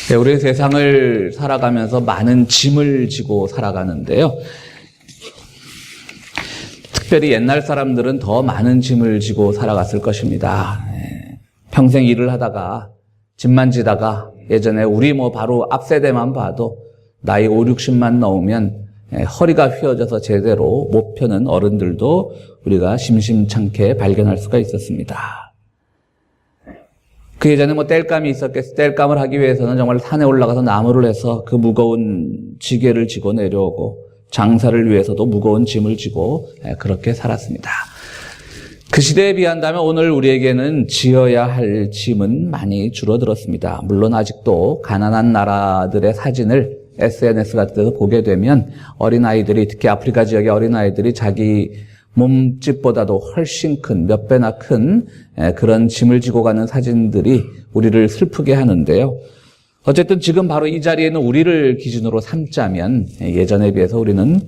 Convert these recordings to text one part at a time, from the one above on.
네, 우리 세상을 살아가면서 많은 짐을 지고 살아가는데요. 특별히 옛날 사람들은 더 많은 짐을 지고 살아갔을 것입니다. 평생 일을 하다가 짐만 지다가 예전에 우리 바로 앞 세대만 봐도 나이 5, 60만 넘으면 허리가 휘어져서 제대로 못 펴는 어른들도 우리가 심심찮게 발견할 수가 있었습니다. 그 예전에 땔감이 있었겠어. 땔감을 하기 위해서는 정말 산에 올라가서 나무를 해서 그 무거운 지게를 지고 내려오고 장사를 위해서도 무거운 짐을 지고 그렇게 살았습니다. 그 시대에 비한다면 오늘 우리에게는 지어야 할 짐은 많이 줄어들었습니다. 물론 아직도 가난한 나라들의 사진을 SNS 같은 데서 보게 되면 어린아이들이, 특히 아프리카 지역의 어린아이들이 자기 몸집보다도 훨씬 큰, 몇 배나 큰 그런 짐을 지고 가는 사진들이 우리를 슬프게 하는데요. 어쨌든 지금 바로 이 자리에는 우리를 기준으로 삼자면 예전에 비해서 우리는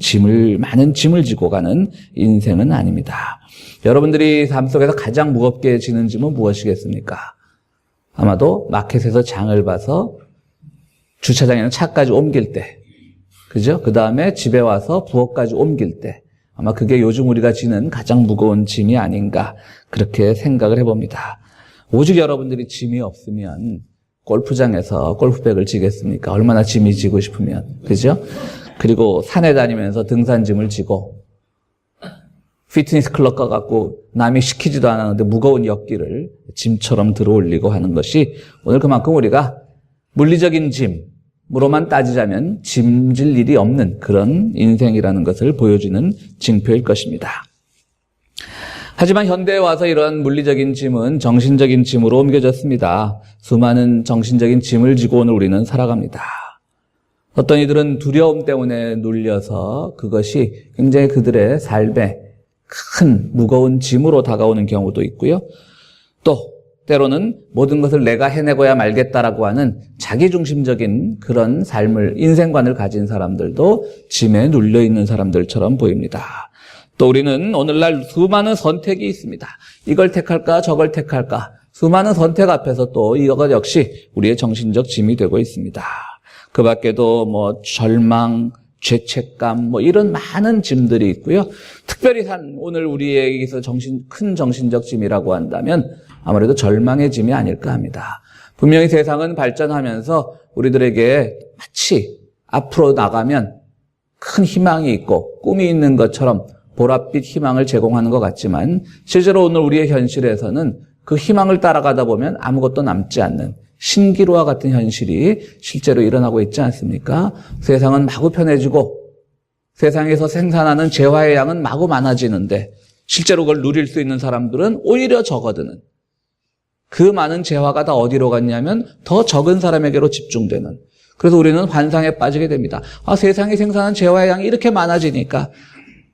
많은 짐을 지고 가는 인생은 아닙니다. 여러분들이 삶 속에서 가장 무겁게 지는 짐은 무엇이겠습니까? 아마도 마켓에서 장을 봐서 주차장에는 차까지 옮길 때, 그죠? 그 다음에 집에 와서 부엌까지 옮길 때, 아마 그게 요즘 우리가 지는 가장 무거운 짐이 아닌가 그렇게 생각을 해봅니다. 오직 여러분들이 짐이 없으면 골프장에서 골프백을 지겠습니까? 얼마나 짐이 지고 싶으면, 그죠? 그리고 산에 다니면서 등산짐을 지고 피트니스 클럽 가갖고 남이 시키지도 않았는데 무거운 역기를 짐처럼 들어올리고 하는 것이 오늘 그만큼 우리가 물리적인 짐으로만 따지자면 짐질 일이 없는 그런 인생이라는 것을 보여주는 징표일 것입니다. 하지만 현대에 와서 이런 물리적인 짐은 정신적인 짐으로 옮겨졌습니다. 수많은 정신적인 짐을 지고 오늘 우리는 살아갑니다. 어떤 이들은 두려움 때문에 눌려서 그것이 굉장히 그들의 삶에 큰 무거운 짐으로 다가오는 경우도 있고요. 또 때로는 모든 것을 내가 해내고야 말겠다라고 하는 자기중심적인 그런 인생관을 가진 사람들도 짐에 눌려있는 사람들처럼 보입니다. 또 우리는 오늘날 수많은 선택이 있습니다. 이걸 택할까 저걸 택할까 수많은 선택 앞에서 또 이것 역시 우리의 정신적 짐이 되고 있습니다. 그 밖에도 절망, 죄책감 이런 많은 짐들이 있고요. 특별히 오늘 우리에게서 큰 정신적 짐이라고 한다면 아무래도 절망의 짐이 아닐까 합니다. 분명히 세상은 발전하면서 우리들에게 마치 앞으로 나가면 큰 희망이 있고 꿈이 있는 것처럼 보랏빛 희망을 제공하는 것 같지만 실제로 오늘 우리의 현실에서는 그 희망을 따라가다 보면 아무것도 남지 않는 신기루와 같은 현실이 실제로 일어나고 있지 않습니까? 세상은 마구 편해지고 세상에서 생산하는 재화의 양은 마구 많아지는데 실제로 그걸 누릴 수 있는 사람들은 오히려 적어드는, 그 많은 재화가 다 어디로 갔냐면 더 적은 사람에게로 집중되는, 그래서 우리는 환상에 빠지게 됩니다. 세상이 생산한 재화의 양이 이렇게 많아지니까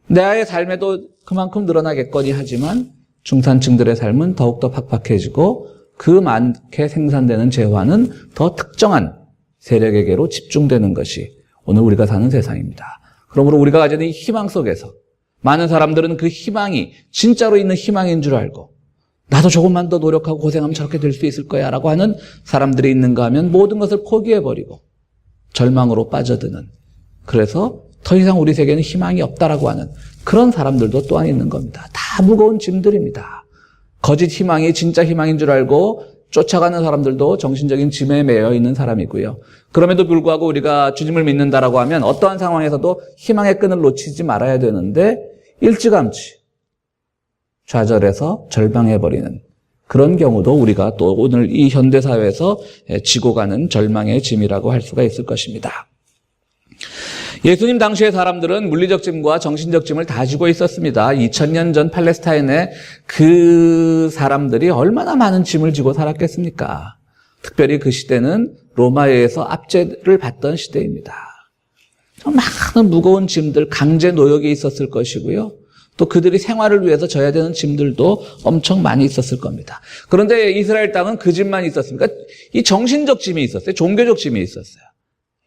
나의 삶에도 그만큼 늘어나겠거니 하지만 중산층들의 삶은 더욱더 팍팍해지고 그 많게 생산되는 재화는 더 특정한 세력에게로 집중되는 것이 오늘 우리가 사는 세상입니다. 그러므로 우리가 가지는 이 희망 속에서 많은 사람들은 그 희망이 진짜로 있는 희망인 줄 알고 나도 조금만 더 노력하고 고생하면 저렇게 될 수 있을 거야 라고 하는 사람들이 있는가 하면 모든 것을 포기해버리고 절망으로 빠져드는, 그래서 더 이상 우리 세계에는 희망이 없다라고 하는 그런 사람들도 또한 있는 겁니다. 다 무거운 짐들입니다. 거짓 희망이 진짜 희망인 줄 알고 쫓아가는 사람들도 정신적인 짐에 매여 있는 사람이고요. 그럼에도 불구하고 우리가 주님을 믿는다라고 하면 어떠한 상황에서도 희망의 끈을 놓치지 말아야 되는데 일찌감치 좌절해서 절망해버리는 그런 경우도 우리가 또 오늘 이 현대사회에서 지고 가는 절망의 짐이라고 할 수가 있을 것입니다. 예수님 당시의 사람들은 물리적 짐과 정신적 짐을 다 지고 있었습니다. 2000년 전 팔레스타인의 그 사람들이 얼마나 많은 짐을 지고 살았겠습니까? 특별히 그 시대는 로마에 의해서 압제를 받던 시대입니다. 많은 무거운 짐들, 강제 노역이 있었을 것이고요. 또 그들이 생활을 위해서 져야 되는 짐들도 엄청 많이 있었을 겁니다. 그런데 이스라엘 땅은 그 짐만 있었습니까? 이 정신적 짐이 있었어요. 종교적 짐이 있었어요.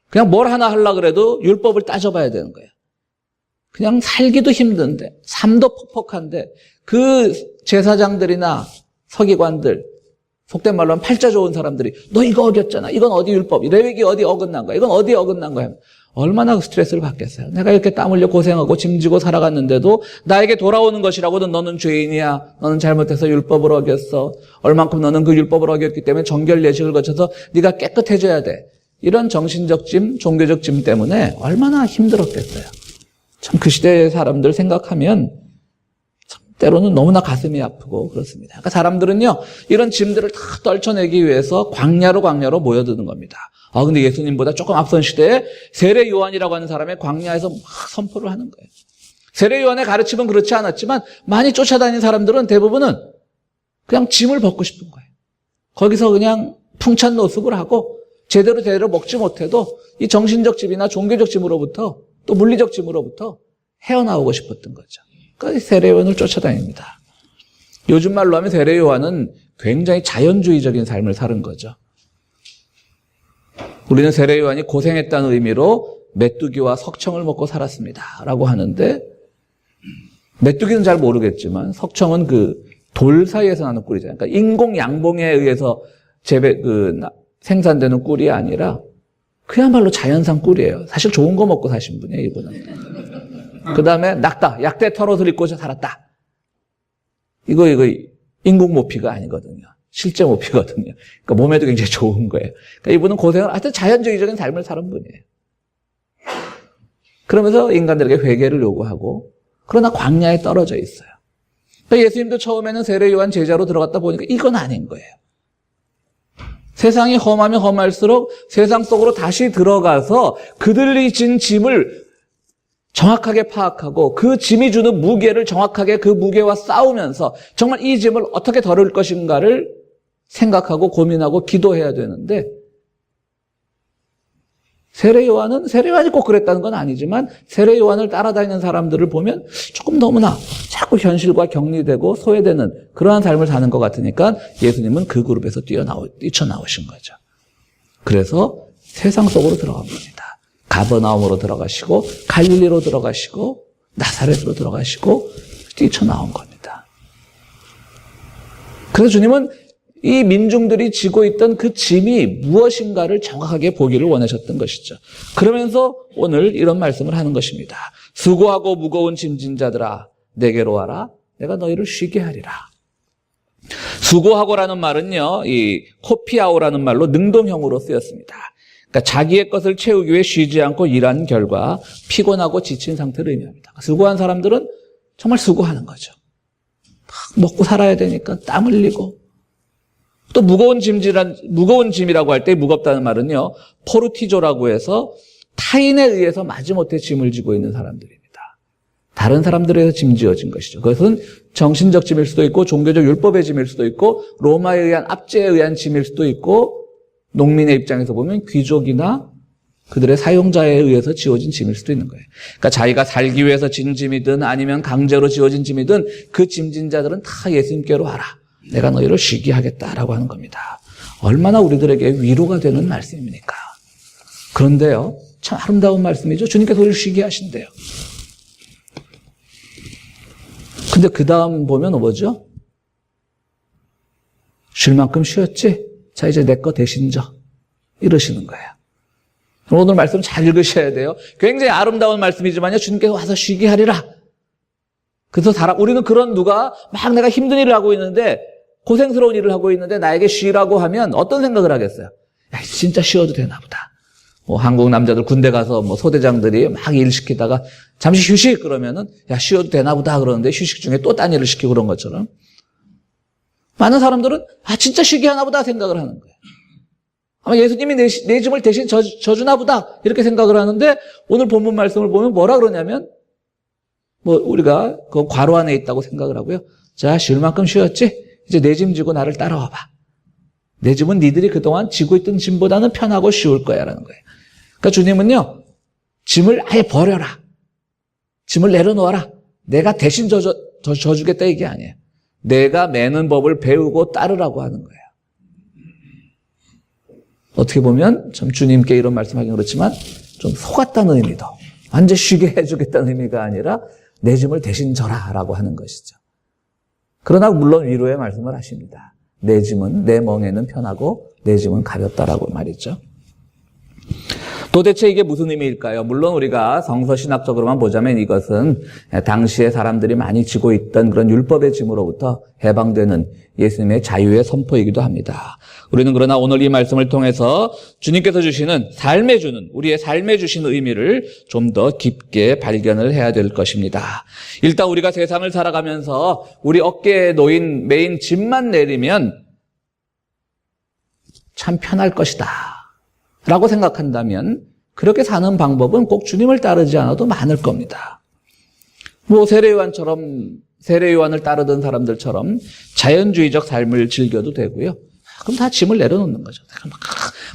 그냥 뭘 하나 하려고 그래도 율법을 따져봐야 되는 거예요. 그냥 살기도 힘든데, 삶도 퍽퍽한데, 그 제사장들이나 서기관들, 속된 말로 하면 팔자 좋은 사람들이 너 이거 어겼잖아. 이건 어디 율법, 레위기 어디 어긋난 거야. 이건 어디 어긋난 거야. 얼마나 그 스트레스를 받겠어요. 내가 이렇게 땀 흘려 고생하고 짐지고 살아갔는데도 나에게 돌아오는 것이라고는 너는 죄인이야. 너는 잘못해서 율법을 어겼어. 얼만큼 너는 그 율법을 어겼기 때문에 정결 예식을 거쳐서 네가 깨끗해져야 돼. 이런 정신적 짐, 종교적 짐 때문에 얼마나 힘들었겠어요. 참 그 시대의 사람들 생각하면 참 때로는 너무나 가슴이 아프고 그렇습니다. 그러니까 사람들은요, 이런 짐들을 다 떨쳐내기 위해서 광야로 모여드는 겁니다. 근데 예수님보다 조금 앞선 시대에 세례 요한이라고 하는 사람의 광야에서 막 선포를 하는 거예요. 세례 요한의 가르침은 그렇지 않았지만 많이 쫓아다니는 사람들은 대부분은 그냥 짐을 벗고 싶은 거예요. 거기서 그냥 풍찬 노숙을 하고 제대로 먹지 못해도 이 정신적 짐이나 종교적 짐으로부터 또 물리적 짐으로부터 헤어나오고 싶었던 거죠. 그러니까 세례 요한을 쫓아다닙니다. 요즘 말로 하면 세례 요한은 굉장히 자연주의적인 삶을 사는 거죠. 우리는 세례 요한이 고생했다는 의미로 메뚜기와 석청을 먹고 살았습니다 라고 하는데, 메뚜기는 잘 모르겠지만 석청은 그 돌 사이에서 나는 꿀이잖아요. 그러니까 인공 양봉에 의해서 생산되는 꿀이 아니라 그야말로 자연산 꿀이에요. 사실 좋은 거 먹고 사신 분이에요, 이분은. 그 다음에 낙타, 약대 털옷을 입고 살았다. 이거 인공 모피가 아니거든요. 실제 모피거든요. 그러니까 몸에도 굉장히 좋은 거예요. 그러니까 이분은 고생을, 하여튼 자연주의적인 삶을 사는 분이에요. 그러면서 인간들에게 회개를 요구하고, 그러나 광야에 떨어져 있어요. 그러니까 예수님도 처음에는 세례 요한 제자로 들어갔다 보니까 이건 아닌 거예요. 세상이 험하면 험할수록 세상 속으로 다시 들어가서 그들이 진 짐을 정확하게 파악하고 그 짐이 주는 무게를 정확하게 그 무게와 싸우면서 정말 이 짐을 어떻게 덜을 것인가를 생각하고 고민하고 기도해야 되는데, 세례 요한이 꼭 그랬다는 건 아니지만 세례 요한을 따라다니는 사람들을 보면 조금 너무나 자꾸 현실과 격리되고 소외되는 그러한 삶을 사는 것 같으니까 예수님은 그 그룹에서 뛰쳐나오신 거죠. 그래서 세상 속으로 들어간 겁니다. 가버나움으로 들어가시고 갈릴리로 들어가시고 나사렛으로 들어가시고 뛰쳐나온 겁니다. 그래서 주님은 이 민중들이 지고 있던 그 짐이 무엇인가를 정확하게 보기를 원하셨던 것이죠. 그러면서 오늘 이런 말씀을 하는 것입니다. 수고하고 무거운 짐진 자들아 내게로 와라. 내가 너희를 쉬게 하리라. 수고하고라는 말은요, 이 코피아오라는 말로 능동형으로 쓰였습니다. 그러니까 자기의 것을 채우기 위해 쉬지 않고 일한 결과 피곤하고 지친 상태를 의미합니다. 수고한 사람들은 정말 수고하는 거죠. 먹고 살아야 되니까 땀 흘리고, 또 무거운 짐이라고 할 때 무겁다는 말은요, 포르티조라고 해서 타인에 의해서 마지못해 짐을 지고 있는 사람들입니다. 다른 사람들에 의해서 짐지어진 것이죠. 그것은 정신적 짐일 수도 있고 종교적 율법의 짐일 수도 있고 로마에 의한 압제에 의한 짐일 수도 있고, 농민의 입장에서 보면 귀족이나 그들의 사용자에 의해서 지어진 짐일 수도 있는 거예요. 그러니까 자기가 살기 위해서 진 짐이든 아니면 강제로 지어진 짐이든 그 짐진 자들은 다 예수님께로 와라. 내가 너희를 쉬게 하겠다라고 하는 겁니다. 얼마나 우리들에게 위로가 되는 말씀입니까? 그런데요, 참 아름다운 말씀이죠. 주님께서 우리를 쉬게 하신대요. 근데 그 다음 보면 뭐죠? 쉴 만큼 쉬었지? 자, 이제 내 거 대신 져. 이러시는 거예요. 오늘 말씀 잘 읽으셔야 돼요. 굉장히 아름다운 말씀이지만요, 주님께서 와서 쉬게 하리라. 그래서 우리는 그런 누가 막 내가 힘든 일을 하고 있는데, 고생스러운 일을 하고 있는데 나에게 쉬라고 하면 어떤 생각을 하겠어요? 야, 진짜 쉬어도 되나 보다. 한국 남자들 군대 가서 소대장들이 막 일 시키다가 잠시 휴식 그러면은 야, 쉬어도 되나 보다 그러는데 휴식 중에 또 딴 일을 시키고 그런 것처럼 많은 사람들은 진짜 쉬게 하나 보다 생각을 하는 거예요. 아마 예수님이 내 짐을 대신 져주나 보다 이렇게 생각을 하는데, 오늘 본문 말씀을 보면 뭐라 그러냐면, 우리가 그 괄호 안에 있다고 생각을 하고요. 자, 쉴 만큼 쉬었지? 이제 내 짐 지고 나를 따라와봐. 내 짐은 니들이 그동안 지고 있던 짐보다는 편하고 쉬울 거야 라는 거예요. 그러니까 주님은요, 짐을 아예 버려라. 짐을 내려놓아라. 내가 대신 져주겠다 이게 아니에요. 내가 매는 법을 배우고 따르라고 하는 거예요. 어떻게 보면 좀 주님께 이런 말씀하기는 그렇지만 좀 속았다는 의미도, 완전 쉬게 해주겠다는 의미가 아니라 내 짐을 대신 져라 라고 하는 것이죠. 그러나 물론 위로의 말씀을 하십니다. 내 멍에는 편하고 내 짐은 가볍다라고 말이죠. 도대체 이게 무슨 의미일까요? 물론 우리가 성서신학적으로만 보자면 이것은 당시에 사람들이 많이 지고 있던 그런 율법의 짐으로부터 해방되는 예수님의 자유의 선포이기도 합니다. 우리는 그러나 오늘 이 말씀을 통해서 주님께서 주시는 우리의 삶에 주시는 의미를 좀 더 깊게 발견을 해야 될 것입니다. 일단 우리가 세상을 살아가면서 우리 어깨에 놓인 메인 짐만 내리면 참 편할 것이다 라고 생각한다면 그렇게 사는 방법은 꼭 주님을 따르지 않아도 많을 겁니다. 세례요한을 따르던 사람들처럼 자연주의적 삶을 즐겨도 되고요. 그럼 다 짐을 내려놓는 거죠.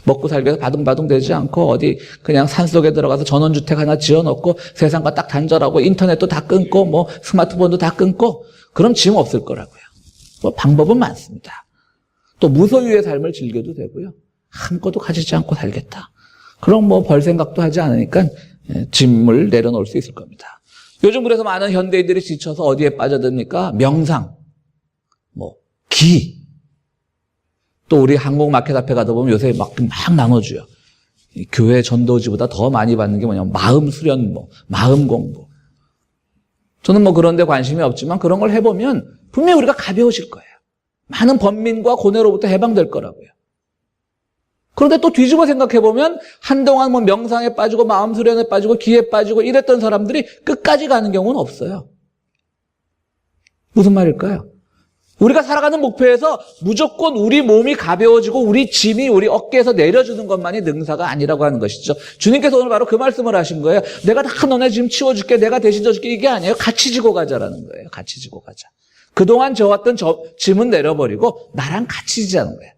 먹고 살기 위해서 바둥바둥 되지 않고 어디 그냥 산속에 들어가서 전원주택 하나 지어놓고 세상과 딱 단절하고 인터넷도 다 끊고 스마트폰도 다 끊고 그럼 짐 없을 거라고요. 방법은 많습니다. 또 무소유의 삶을 즐겨도 되고요. 아무것도 가지지 않고 살겠다. 그럼 벌 생각도 하지 않으니까 짐을 내려놓을 수 있을 겁니다. 요즘 그래서 많은 현대인들이 지쳐서 어디에 빠져듭니까? 명상, 기. 또 우리 한국마켓 앞에 가다 보면 요새 막 나눠줘요. 교회 전도지보다 더 많이 받는 게 뭐냐면 마음 수련, 마음 공부. 저는 그런 데 관심이 없지만 그런 걸 해보면 분명히 우리가 가벼워질 거예요. 많은 번민과 고뇌로부터 해방될 거라고요. 그런데 또 뒤집어 생각해보면 한동안 명상에 빠지고 마음 수련에 빠지고 기에 빠지고 이랬던 사람들이 끝까지 가는 경우는 없어요. 무슨 말일까요? 우리가 살아가는 목표에서 무조건 우리 몸이 가벼워지고 우리 짐이 우리 어깨에서 내려주는 것만이 능사가 아니라고 하는 것이죠. 주님께서 오늘 바로 그 말씀을 하신 거예요. 내가 다 너네 짐 치워줄게, 내가 대신 져줄게, 이게 아니에요. 같이 지고 가자라는 거예요. 같이 지고 가자. 그동안 져왔던 짐은 내려버리고 나랑 같이 지자는 거예요.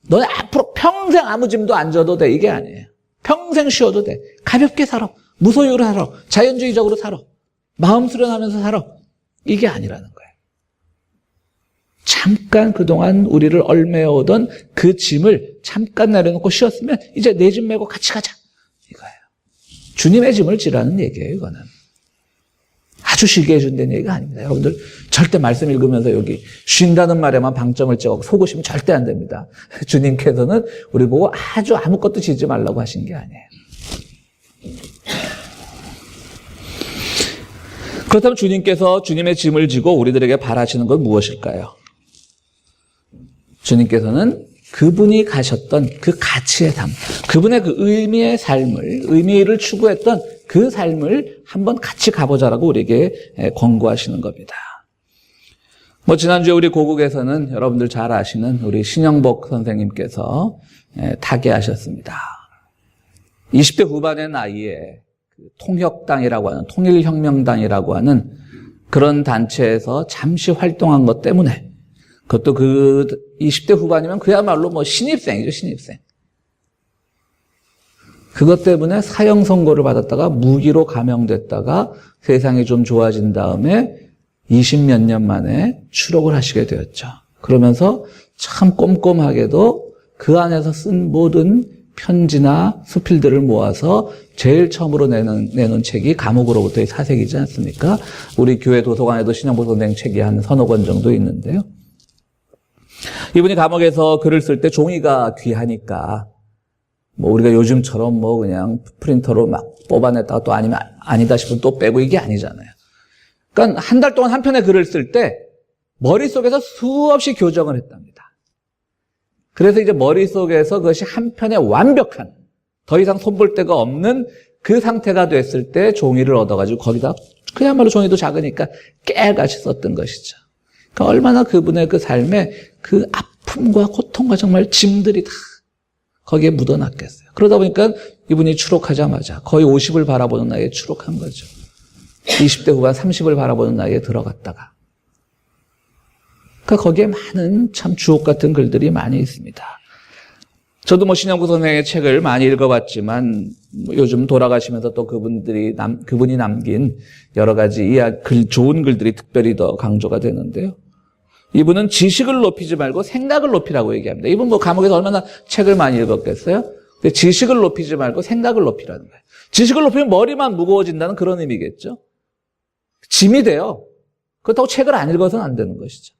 너네 앞으로 평생 아무 짐도 안 져도 돼, 이게 아니에요. 평생 쉬어도 돼. 가볍게 살아. 무소유로 살아. 자연주의적으로 살아. 마음 수련하면서 살아. 이게 아니라는 거예요. 잠깐 그동안 우리를 얽매어오던 그 짐을 잠깐 내려놓고 쉬었으면 이제 내 짐 메고 같이 가자. 이거예요. 주님의 짐을 지라는 얘기예요, 이거는. 아주 쉬게 해준다는 얘기가 아닙니다. 여러분들 절대 말씀 읽으면서 여기 쉰다는 말에만 방점을 찍어 속으시면 절대 안 됩니다. 주님께서는 우리 보고 아주 아무것도 지지 말라고 하신 게 아니에요. 그렇다면 주님께서 주님의 짐을 지고 우리들에게 바라시는 건 무엇일까요? 주님께서는 그분이 가셨던 그 가치의 삶, 그분의 그 의미의 삶을, 의미를 추구했던 그 삶을 한번 같이 가보자라고 우리에게 권고하시는 겁니다. 지난주에 우리 고국에서는 여러분들 잘 아시는 우리 신영복 선생님께서 타계하셨습니다. 20대 후반의 나이에 통혁당이라고 하는, 통일혁명당이라고 하는 그런 단체에서 잠시 활동한 것 때문에, 그것도 20대 후반이면 그야말로 신입생이죠, 신입생. 그것 때문에 사형 선고를 받았다가 무기로 감형됐다가 세상이 좀 좋아진 다음에 20몇 년 만에 추록을 하시게 되었죠. 그러면서 참 꼼꼼하게도 그 안에서 쓴 모든 편지나 수필들을 모아서 제일 처음으로 내놓은 책이 감옥으로부터의 사색이지 않습니까? 우리 교회 도서관에도 신영복 선생 책이 한 서너 권 정도 있는데요. 이분이 감옥에서 글을 쓸 때 종이가 귀하니까 우리가 요즘처럼 그냥 프린터로 막 뽑아냈다가 또 아니면 아니다 싶으면 또 빼고 이게 아니잖아요. 그러니까 한 달 동안 한 편의 글을 쓸 때 머릿속에서 수없이 교정을 했답니다. 그래서 이제 머릿속에서 그것이 한 편의 완벽한, 더 이상 손볼 데가 없는 그 상태가 됐을 때 종이를 얻어가지고 거기다 그야말로 종이도 작으니까 깨알같이 썼던 것이죠. 그러니까 얼마나 그분의 그 삶에 그 아픔과 고통과 정말 짐들이 다 거기에 묻어놨겠어요. 그러다 보니까 이분이 추록하자마자 거의 50을 바라보는 나이에 추록한 거죠. 20대 후반 30을 바라보는 나이에 들어갔다가. 그러니까 거기에 많은 참 주옥 같은 글들이 많이 있습니다. 저도 신영구 선생의 책을 많이 읽어봤지만 요즘 돌아가시면서 또 그분이 남긴 여러 가지 좋은 글들이 특별히 더 강조가 되는데요. 이분은 지식을 높이지 말고 생각을 높이라고 얘기합니다. 이분 감옥에서 얼마나 책을 많이 읽었겠어요? 근데 지식을 높이지 말고 생각을 높이라는 거예요. 지식을 높이면 머리만 무거워진다는 그런 의미겠죠. 짐이 돼요. 그렇다고 책을 안 읽어서는 안 되는 것이죠.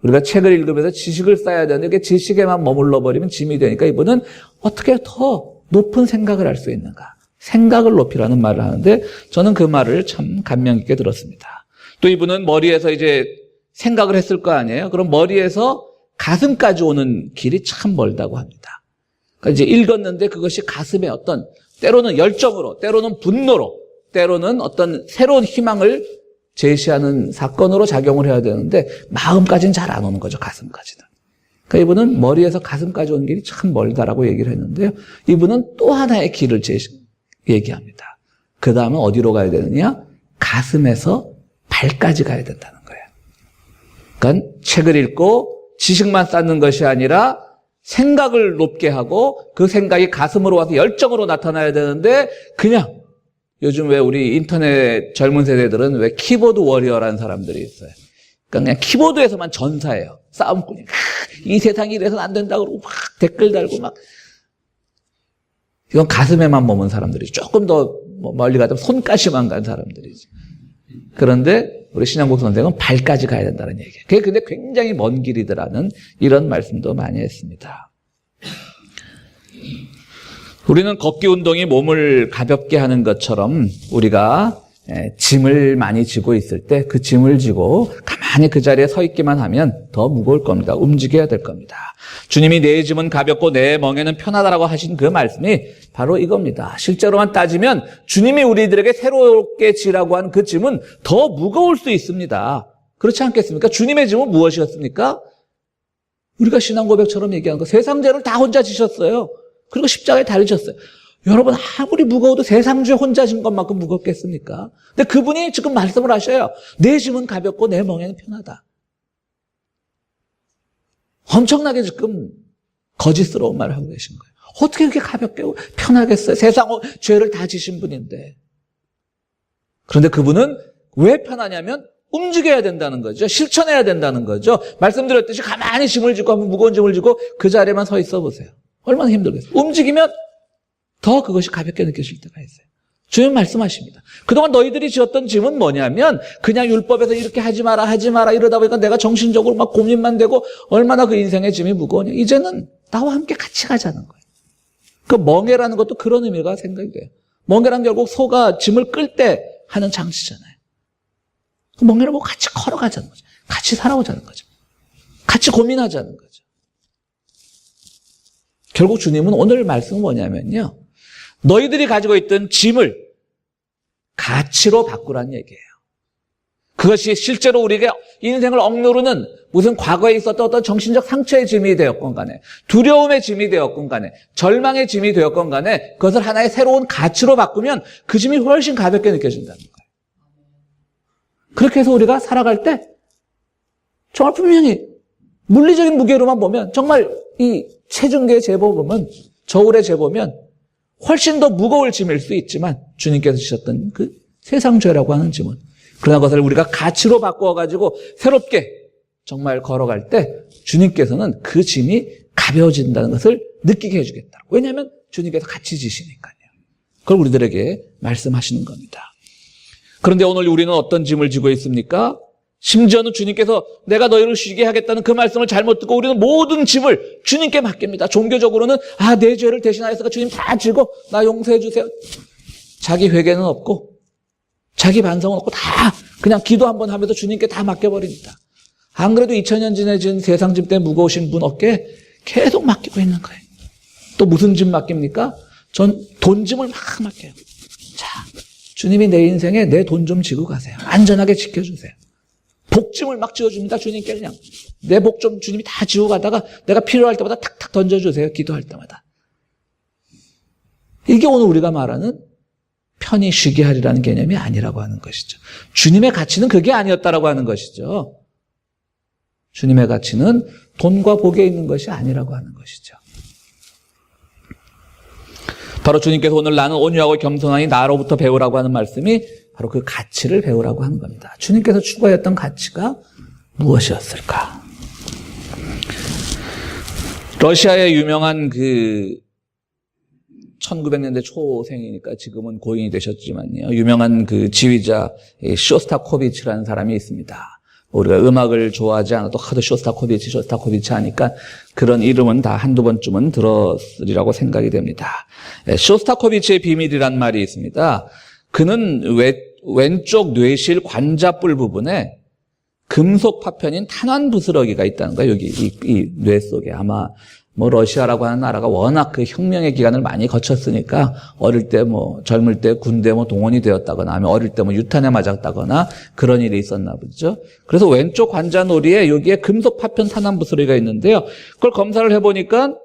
우리가 책을 읽으면서 지식을 쌓아야 되는데 이게 지식에만 머물러 버리면 짐이 되니까 이분은 어떻게 더 높은 생각을 할 수 있는가. 생각을 높이라는 말을 하는데 저는 그 말을 참 감명 깊게 들었습니다. 또 이분은 머리에서 이제 생각을 했을 거 아니에요. 그럼 머리에서 가슴까지 오는 길이 참 멀다고 합니다. 그러니까 이제 읽었는데 그것이 가슴에 어떤 때로는 열정으로, 때로는 분노로, 때로는 어떤 새로운 희망을 제시하는 사건으로 작용을 해야 되는데 마음까지는 잘 안 오는 거죠. 가슴까지는. 그러니까 이분은 머리에서 가슴까지 오는 길이 참 멀다라고 얘기를 했는데요. 이분은 또 하나의 길을 얘기합니다. 그 다음에 어디로 가야 되느냐? 가슴에서 발까지 가야 된다는 거예요. 그러니까 책을 읽고 지식만 쌓는 것이 아니라 생각을 높게 하고 그 생각이 가슴으로 와서 열정으로 나타나야 되는데 그냥 요즘 왜 우리 인터넷 젊은 세대들은 왜 키보드 워리어라는 사람들이 있어요. 그러니까 그냥 키보드에서만 전사해요. 싸움꾼이. 이 세상이 이래서는 안 된다 그러고 막 댓글 달고 막. 이건 가슴에만 머문 사람들이지. 조금 더 멀리 가면 손까지만 간 사람들이지. 그런데 우리 신양국 선생은 발까지 가야 된다는 얘기예요. 그게 근데 굉장히 먼 길이더라는 이런 말씀도 많이 했습니다. 우리는 걷기 운동이 몸을 가볍게 하는 것처럼 우리가 짐을 많이 지고 있을 때 그 짐을 지고 가만히 그 자리에 서 있기만 하면 더 무거울 겁니다. 움직여야 될 겁니다. 주님이 내 짐은 가볍고 내 멍에는 편하다라고 하신 그 말씀이 바로 이겁니다. 실제로만 따지면 주님이 우리들에게 새롭게 지라고 한 그 짐은 더 무거울 수 있습니다. 그렇지 않겠습니까? 주님의 짐은 무엇이었습니까? 우리가 신앙 고백처럼 얘기하는 거 세상 죄를 다 혼자 지셨어요. 그리고 십자가에 달리셨어요. 여러분 아무리 무거워도 세상 죄 혼자 진 것만큼 무겁겠습니까? 근데 그분이 지금 말씀을 하셔요. 내 짐은 가볍고 내 멍에는 편하다. 엄청나게 지금 거짓스러운 말을 하고 계신 거예요. 어떻게 그렇게 가볍게 편하겠어요? 세상 죄를 다 지신 분인데. 그런데 그분은 왜 편하냐면 움직여야 된다는 거죠. 실천해야 된다는 거죠. 말씀드렸듯이 가만히 짐을 지고 한번 무거운 짐을 지고 그 자리에만 서 있어 보세요. 얼마나 힘들겠어요. 움직이면 더 그것이 가볍게 느껴질 때가 있어요. 주님 말씀하십니다. 그동안 너희들이 지었던 짐은 뭐냐면 그냥 율법에서 이렇게 하지 마라 이러다 보니까 내가 정신적으로 막 고민만 되고 얼마나 그 인생의 짐이 무거우냐. 이제는 나와 함께 같이 가자는 거예요. 그 멍에라는 것도 그런 의미가 생각이 돼요. 멍에란 결국 소가 짐을 끌 때 하는 장치잖아요. 그 멍에를 보고 같이 걸어가자는 거죠. 같이 살아오자는 거죠. 같이 고민하자는 거죠. 결국 주님은 오늘 말씀은 뭐냐면요. 너희들이 가지고 있던 짐을 가치로 바꾸라는 얘기예요. 그것이 실제로 우리에게 인생을 억누르는 무슨 과거에 있었던 어떤 정신적 상처의 짐이 되었건 간에 두려움의 짐이 되었건 간에 절망의 짐이 되었건 간에 그것을 하나의 새로운 가치로 바꾸면 그 짐이 훨씬 가볍게 느껴진다는 거예요. 그렇게 해서 우리가 살아갈 때 정말 분명히 물리적인 무게로만 보면 정말 이 체중계의 제보 보면 저울의 제보면 훨씬 더 무거울 짐일 수 있지만 주님께서 주셨던 그 세상 죄라고 하는 짐은 그러나 그것을 우리가 가치로 바꾸어가지고 새롭게 정말 걸어갈 때 주님께서는 그 짐이 가벼워진다는 것을 느끼게 해주겠다. 왜냐하면 주님께서 같이 지시니까요. 그걸 우리들에게 말씀하시는 겁니다. 그런데 오늘 우리는 어떤 짐을 지고 있습니까? 심지어는 주님께서 내가 너희를 쉬게 하겠다는 그 말씀을 잘못 듣고 우리는 모든 짐을 주님께 맡깁니다. 종교적으로는 내 죄를 대신하였으니까 주님 다 지고 나 용서해 주세요. 자기 회개는 없고 자기 반성은 없고 다 그냥 기도 한번 하면서 주님께 다 맡겨버립니다. 안 그래도 2000년 지내진 세상 짐 때문에 무거우신 분 어깨에 계속 맡기고 있는 거예요. 또 무슨 짐 맡깁니까? 전 돈 짐을 막 맡겨요. 자, 주님이 내 인생에 내 돈 좀 지고 가세요. 안전하게 지켜주세요. 복짐을 막 지어줍니다. 주님께 그냥 내 복 좀 주님이 다 지고 가다가 내가 필요할 때마다 탁탁 던져주세요. 기도할 때마다. 이게 오늘 우리가 말하는 편히 쉬게 하리라는 개념이 아니라고 하는 것이죠. 주님의 가치는 그게 아니었다라고 하는 것이죠. 주님의 가치는 돈과 복에 있는 것이 아니라고 하는 것이죠. 바로 주님께서 오늘 나는 온유하고 겸손하니 나로부터 배우라고 하는 말씀이 바로 그 가치를 배우라고 하는 겁니다. 주님께서 추구했던 가치가 무엇이었을까? 러시아의 유명한 1900년대 초생이니까 지금은 고인이 되셨지만요. 유명한 그 지휘자 쇼스타코비치라는 사람이 있습니다. 우리가 음악을 좋아하지 않아도 하도 쇼스타코비치 하니까 그런 이름은 다 한두 번쯤은 들었으리라고 생각이 됩니다. 쇼스타코비치의 비밀이란 말이 있습니다. 그는 왼쪽 뇌실 관자뿔 부분에 금속 파편인 탄환 부스러기가 있다는 거예요. 여기 이 뇌 속에. 아마 뭐 러시아라고 하는 나라가 워낙 그 혁명의 기간을 많이 거쳤으니까 어릴 때 뭐 젊을 때 군대 뭐 동원이 되었다거나 아니면 어릴 때 뭐 유탄에 맞았다거나 그런 일이 있었나 보죠. 그래서 왼쪽 관자놀이에 여기에 금속 파편 탄환 부스러기가 있는데요. 그걸 검사를 해보니까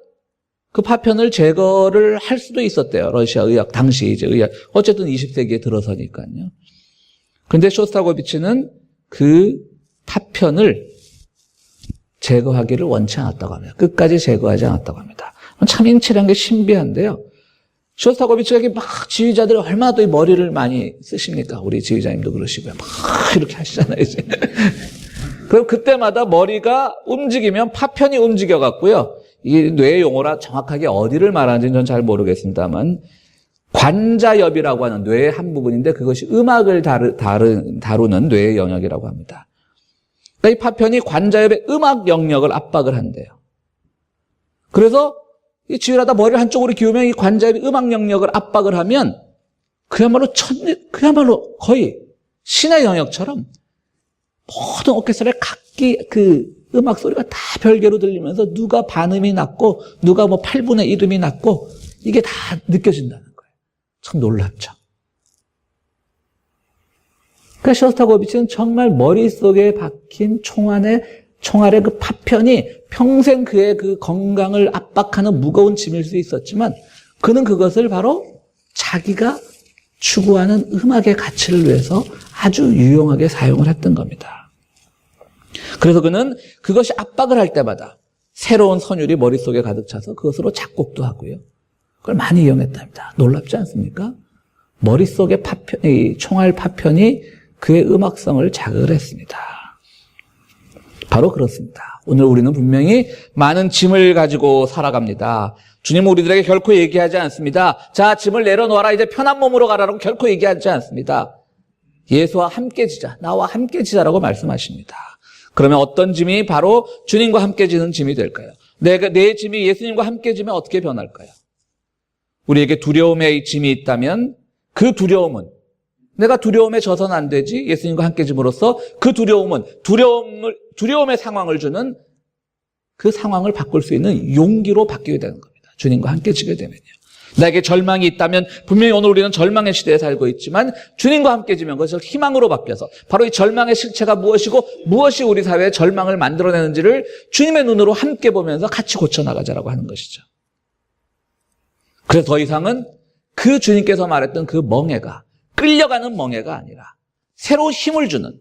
그 파편을 제거를 할 수도 있었대요. 러시아 의학, 당시 이제 의학. 어쨌든 20세기에 들어서니까요. 근데 쇼스타코비치는 그 파편을 제거하기를 원치 않았다고 합니다. 끝까지 제거하지 않았다고 합니다. 참 인체라는 게 신비한데요. 쇼스타코비치가 막 지휘자들이 얼마나 또 이 머리를 많이 쓰십니까? 우리 지휘자님도 그러시고요. 막 이렇게 하시잖아요, 이제. 그럼 그때마다 머리가 움직이면 파편이 움직여갖고요. 이 뇌 용어라 정확하게 어디를 말하는지는 전 잘 모르겠습니다만 관자엽이라고 하는 뇌의 한 부분인데 그것이 음악을 다루는 뇌의 영역이라고 합니다. 그러니까 이 파편이 관자엽의 음악 영역을 압박을 한대요. 그래서 이 지휘를 하다 머리를 한쪽으로 기우면 이 관자엽의 음악 영역을 압박을 하면 그야말로 거의 신의 영역처럼 모든 오케스트라의 각기 그 음악 소리가 다 별개로 들리면서 누가 반음이 났고 누가 뭐 8분의 1음이 났고 이게 다 느껴진다는 거예요. 참 놀랍죠. 그러니까 쇼스타코비치는 정말 머릿속에 박힌 총알의 그 파편이 평생 그의 그 건강을 압박하는 무거운 짐일 수 있었지만 그는 그것을 바로 자기가 추구하는 음악의 가치를 위해서 아주 유용하게 사용을 했던 겁니다. 그래서 그는 그것이 압박을 할 때마다 새로운 선율이 머릿속에 가득 차서 그것으로 작곡도 하고요. 그걸 많이 이용했답니다. 놀랍지 않습니까? 머릿속의 이 총알 파편이 그의 음악성을 자극을 했습니다. 바로 그렇습니다. 오늘 우리는 분명히 많은 짐을 가지고 살아갑니다. 주님은 우리들에게 결코 얘기하지 않습니다. 자, 짐을 내려놓아라. 이제 편한 몸으로 가라라고 결코 얘기하지 않습니다. 예수와 함께 지자, 나와 함께 지자라고 말씀하십니다. 그러면 어떤 짐이 바로 주님과 함께 지는 짐이 될까요? 내 짐이 예수님과 함께 지면 어떻게 변할까요? 우리에게 두려움의 짐이 있다면 그 두려움은 내가 두려움에 져서는 안 되지. 예수님과 함께 짐으로써 그 두려움의 상황을 주는 그 상황을 바꿀 수 있는 용기로 바뀌게 되는 겁니다. 주님과 함께 지게 되면요. 나에게 절망이 있다면 분명히 오늘 우리는 절망의 시대에 살고 있지만 주님과 함께 지면 그것을 희망으로 바뀌어서 바로 이 절망의 실체가 무엇이고 무엇이 우리 사회에 절망을 만들어내는지를 주님의 눈으로 함께 보면서 같이 고쳐나가자라고 하는 것이죠. 그래서 더 이상은 그 주님께서 말했던 그 멍해가 끌려가는 멍해가 아니라 새로 힘을 주는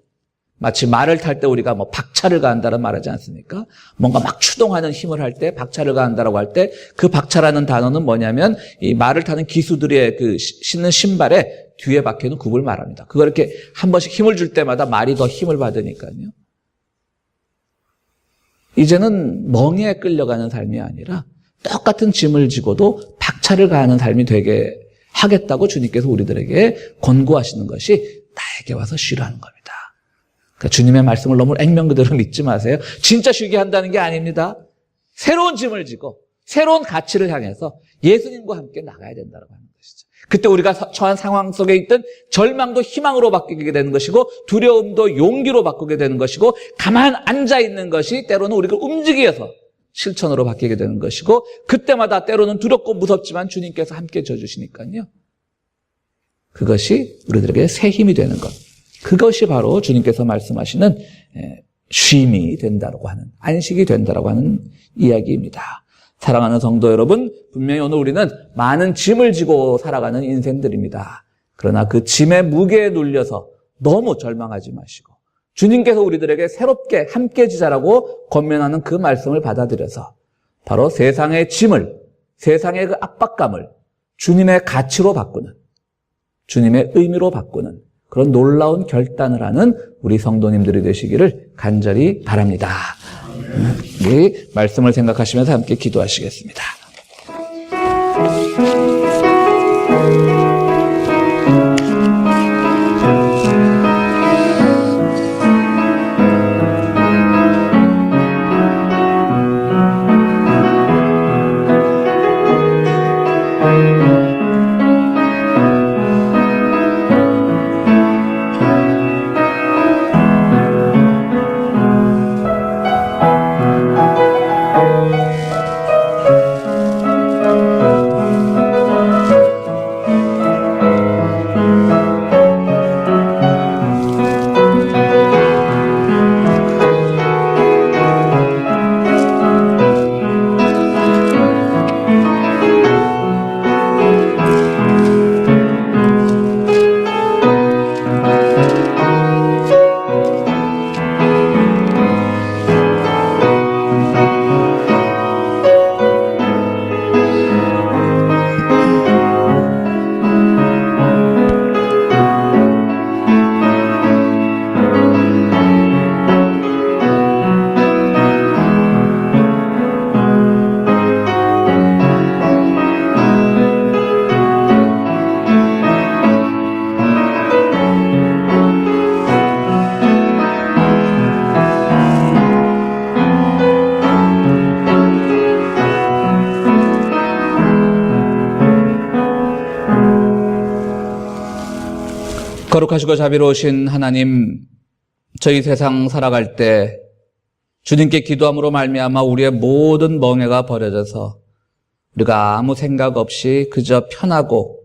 마치 말을 탈 때 우리가 뭐 박차를 가한다는 말하지 않습니까? 뭔가 막 추동하는 힘을 할 때 박차를 가한다라고 할 때 그 박차라는 단어는 뭐냐면 이 말을 타는 기수들의 그 신는 신발에 뒤에 박혀있는 굽을 말합니다. 그걸 이렇게 한 번씩 힘을 줄 때마다 말이 더 힘을 받으니까요. 이제는 멍해에 끌려가는 삶이 아니라 똑같은 짐을 지고도 박차를 가하는 삶이 되게 하겠다고 주님께서 우리들에게 권고하시는 것이 나에게 와서 쉬라는 겁니다. 그러니까 주님의 말씀을 너무 액면 그대로 믿지 마세요. 진짜 쉬게 한다는 게 아닙니다. 새로운 짐을 지고 새로운 가치를 향해서 예수님과 함께 나가야 된다고 하는 것이죠. 그때 우리가 처한 상황 속에 있던 절망도 희망으로 바뀌게 되는 것이고 두려움도 용기로 바꾸게 되는 것이고 가만 앉아 있는 것이 때로는 우리가 움직이게 해서 실천으로 바뀌게 되는 것이고 그때마다 때로는 두렵고 무섭지만 주님께서 함께 져주시니까요. 그것이 우리들에게 새 힘이 되는 것. 그것이 바로 주님께서 말씀하시는 쉼이 된다고 하는, 안식이 된다고 하는 이야기입니다. 사랑하는 성도 여러분, 분명히 오늘 우리는 많은 짐을 지고 살아가는 인생들입니다. 그러나 그 짐의 무게에 눌려서 너무 절망하지 마시고 주님께서 우리들에게 새롭게 함께 지자라고 권면하는 그 말씀을 받아들여서 바로 세상의 짐을, 세상의 그 압박감을 주님의 가치로 바꾸는, 주님의 의미로 바꾸는 그런 놀라운 결단을 하는 우리 성도님들이 되시기를 간절히 바랍니다. 이 말씀을 생각하시면서 함께 기도하시겠습니다. 거룩하시고 자비로우신 하나님, 저희 세상 살아갈 때 주님께 기도함으로 말미암아 우리의 모든 멍해가 버려져서 우리가 아무 생각 없이 그저 편하고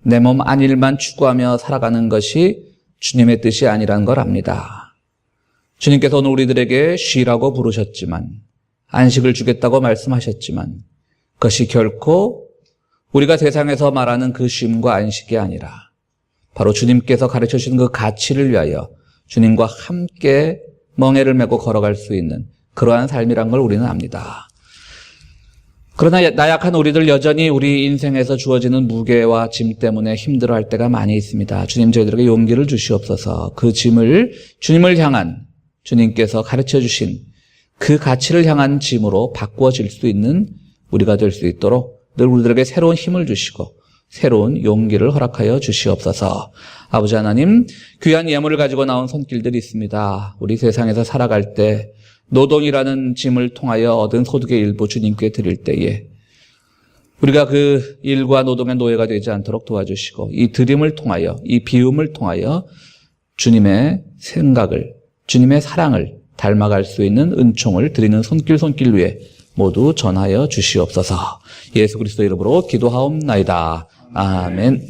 내 몸 안일만 추구하며 살아가는 것이 주님의 뜻이 아니라는 걸 압니다. 주님께서 오늘 우리들에게 쉬라고 부르셨지만, 안식을 주겠다고 말씀하셨지만, 그것이 결코 우리가 세상에서 말하는 그 쉼과 안식이 아니라 바로 주님께서 가르쳐 주신 그 가치를 위하여 주님과 함께 멍에를 메고 걸어갈 수 있는 그러한 삶이란 걸 우리는 압니다. 그러나 나약한 우리들 여전히 우리 인생에서 주어지는 무게와 짐 때문에 힘들어할 때가 많이 있습니다. 주님, 저희들에게 용기를 주시옵소서. 그 짐을 주님을 향한, 주님께서 가르쳐 주신 그 가치를 향한 짐으로 바꾸어질 수 있는 우리가 될 수 있도록 늘 우리들에게 새로운 힘을 주시고 새로운 용기를 허락하여 주시옵소서. 아버지 하나님, 귀한 예물을 가지고 나온 손길들이 있습니다. 우리 세상에서 살아갈 때 노동이라는 짐을 통하여 얻은 소득의 일부 주님께 드릴 때에 우리가 그 일과 노동의 노예가 되지 않도록 도와주시고, 이 드림을 통하여, 이 비움을 통하여 주님의 생각을, 주님의 사랑을 닮아갈 수 있는 은총을 드리는 손길 위에 모두 전하여 주시옵소서. 예수 그리스도 이름으로 기도하옵나이다. 아멘.